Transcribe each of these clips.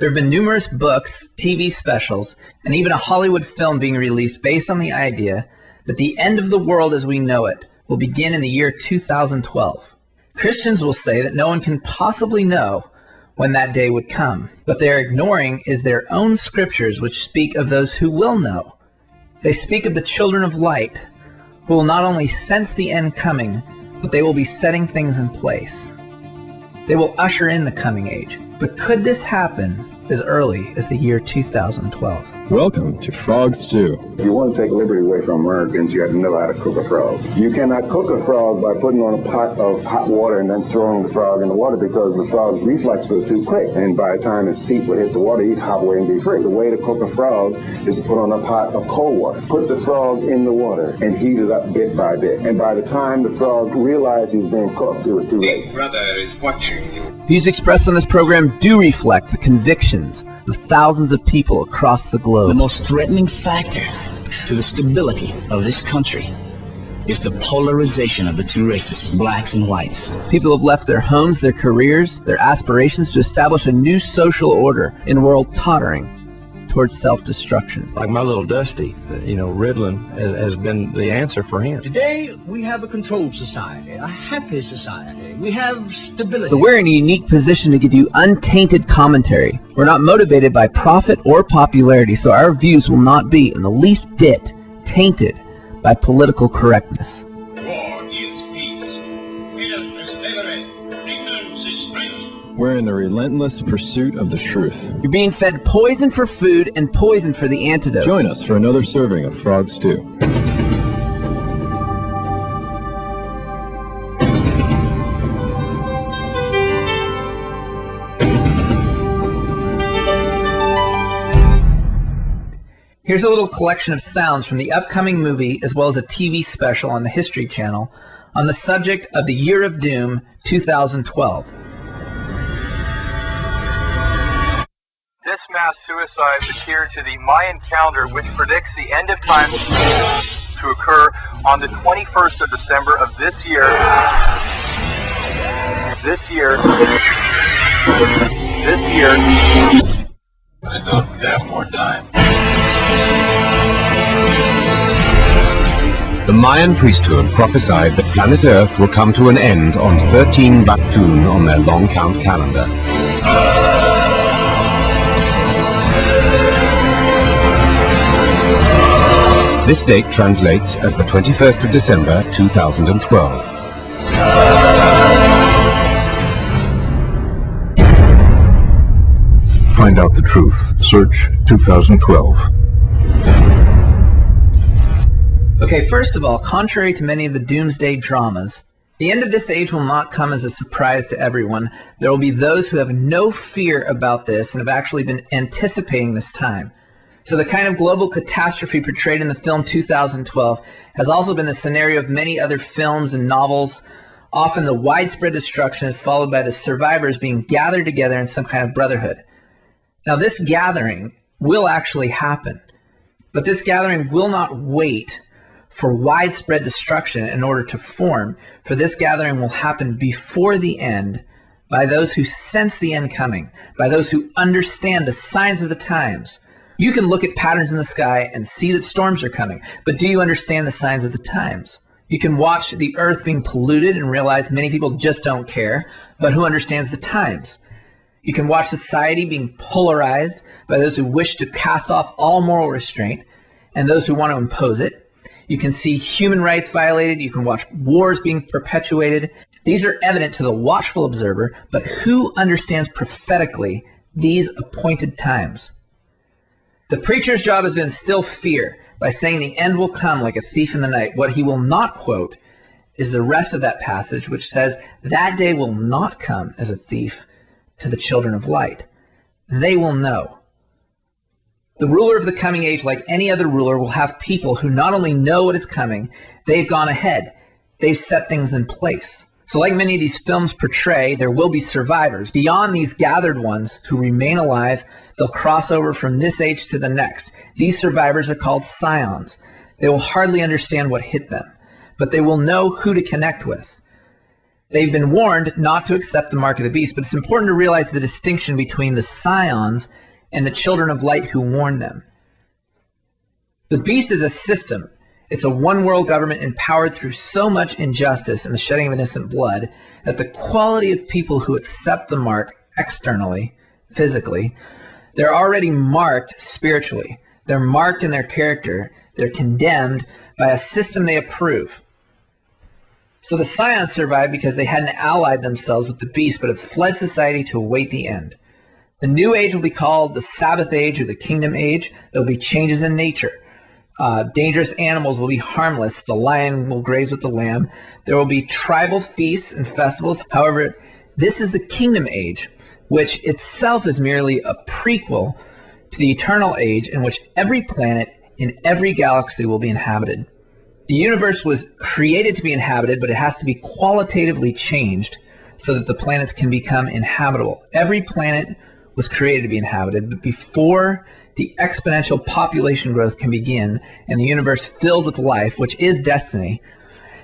There have been numerous books, TV specials, and even a Hollywood film being released based on the idea that the end of the world as we know it will begin in the year 2012. Christians will say that no one can possibly know when that day would come. What they are ignoring is their own scriptures, which speak of those who will know. They speak of the children of light, who will not only sense the end coming, but they will be setting things in place. They will usher in the coming age. But could this happen as early as the year 2012? Welcome to Frog Stew. If you want to take liberty away from Americans, you have to know how to cook a frog. You cannot cook a frog by putting on a pot of hot water and then throwing the frog in the water, because the frog's reflexes are too quick. And by the time its teeth would hit the water, he'd hop away and be free. The way to cook a frog is to put on a pot of cold water. Put the frog in the water and heat it up bit by bit. And by the time the frog realized he was being cooked, it was too late. Big Brother is watching you. Views expressed on this program do reflect the convictions of thousands of people across the globe. The most threatening factor to the stability of this country is the polarization of the two races, blacks and whites. People have left their homes, their careers, their aspirations to establish a new social order in a world tottering towards self-destruction. Like my little Dusty, Ritalin has been the answer for him. Today, we have a controlled society, a happy society. We have stability. So we're in a unique position to give you untainted commentary. We're not motivated by profit or popularity, so our views will not be in the least bit tainted by political correctness. War is peace. Freedom is liberty. Ignorance is strength. We're in the relentless pursuit of the truth. You're being fed poison for food and poison for the antidote. Join us for another serving of Frog Stew. Here's a little collection of sounds from the upcoming movie as well as a TV special on the History Channel on the subject of the Year of Doom 2012. This mass suicide is adhered to the Mayan calendar, which predicts the end of time to occur on the 21st of December of this year. I thought we'd have more time. The Mayan priesthood prophesied that planet Earth will come to an end on 13 Baktun on their long count calendar. This date translates as the 21st of December 2012. Find out the truth. Search 2012. Okay, first of all, contrary to many of the doomsday dramas, the end of this age will not come as a surprise to everyone. There will be those who have no fear about this and have actually been anticipating this time. So the kind of global catastrophe portrayed in the film 2012 has also been the scenario of many other films and novels. Often the widespread destruction is followed by the survivors being gathered together in some kind of brotherhood. Now this gathering will actually happen, but this gathering will not wait for widespread destruction in order to form, for this gathering will happen before the end by those who sense the end coming, by those who understand the signs of the times. You can look at patterns in the sky and see that storms are coming, but do you understand the signs of the times? You can watch the earth being polluted and realize many people just don't care, but who understands the times? You can watch society being polarized by those who wish to cast off all moral restraint and those who want to impose it. You can see human rights violated. You can watch wars being perpetuated. These are evident to the watchful observer, but who understands prophetically these appointed times? The preacher's job is to instill fear by saying the end will come like a thief in the night. What he will not quote is the rest of that passage, which says that day will not come as a thief to the children of light. They will know. The ruler of the coming age, like any other ruler, will have people who not only know what is coming, they've gone ahead. They've set things in place. So like many of these films portray, there will be survivors. Beyond these gathered ones who remain alive, they'll cross over from this age to the next. These survivors are called scions. They will hardly understand what hit them, but they will know who to connect with. They've been warned not to accept the mark of the beast, but it's important to realize the distinction between the scions and the children of light who warned them. The beast is a system. It's a one-world government empowered through so much injustice and the shedding of innocent blood that the quality of people who accept the mark externally, physically, they're already marked spiritually. They're marked in their character. They're condemned by a system they approve. So the scions survived because they hadn't allied themselves with the beast, but have fled society to await the end. The new age will be called the Sabbath age or the kingdom age. There'll be changes in nature. Dangerous animals will be harmless. The lion will graze with the lamb. There will be tribal feasts and festivals. However, this is the kingdom age, which itself is merely a prequel to the eternal age in which every planet in every galaxy will be inhabited. The universe was created to be inhabited, but it has to be qualitatively changed so that the planets can become inhabitable. Every planet was created to be inhabited, but before the exponential population growth can begin and the universe filled with life, which is destiny,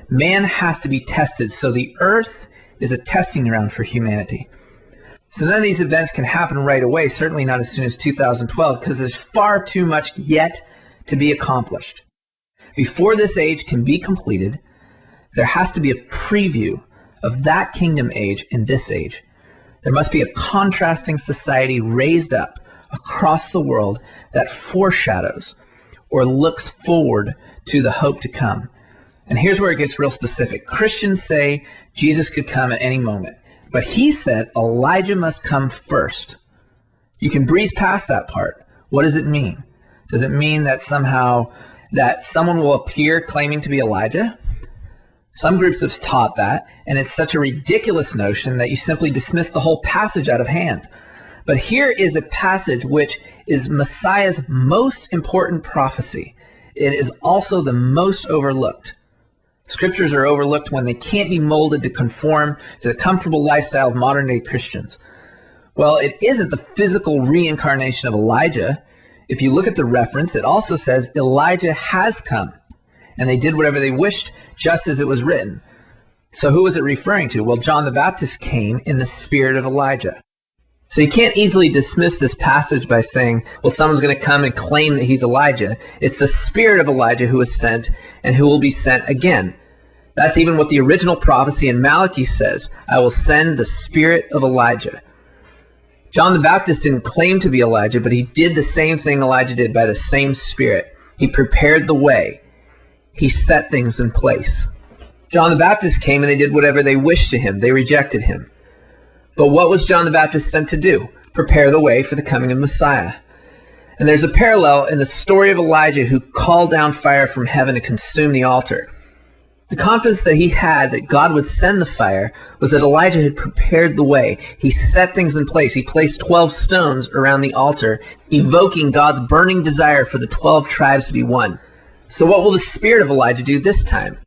man has to be tested. So the earth is a testing ground for humanity. So none of these events can happen right away, certainly not as soon as 2012, because there's far too much yet to be accomplished. Before this age can be completed, there has to be a preview of that kingdom age in this age. There must be a contrasting society raised up across the world that foreshadows or looks forward to the hope to come. And here's where it gets real specific. Christians say Jesus could come at any moment, but he said Elijah must come first. You can breeze past that part. What does it mean? Does it mean that somehow that someone will appear claiming to be Elijah? Some groups have taught that, and it's such a ridiculous notion that you simply dismiss the whole passage out of hand. But here is a passage which is Messiah's most important prophecy. It is also the most overlooked. Scriptures are overlooked when they can't be molded to conform to the comfortable lifestyle of modern-day Christians. Well, it isn't the physical reincarnation of Elijah. If you look at the reference, it also says Elijah has come, and they did whatever they wished, just as it was written. So who was it referring to? Well, John the Baptist came in the spirit of Elijah. So you can't easily dismiss this passage by saying, well, someone's going to come and claim that he's Elijah. It's the spirit of Elijah who is sent and who will be sent again. That's even what the original prophecy in Malachi says. I will send the spirit of Elijah. John the Baptist didn't claim to be Elijah, but he did the same thing Elijah did by the same spirit. He prepared the way. He set things in place. John the Baptist came and they did whatever they wished to him. They rejected him. But what was John the Baptist sent to do? Prepare the way for the coming of Messiah. And there's a parallel in the story of Elijah who called down fire from heaven to consume the altar. The confidence that he had that God would send the fire was that Elijah had prepared the way. He set things in place. He placed 12 stones around the altar, evoking God's burning desire for the 12 tribes to be one. So what will the spirit of Elijah do this time?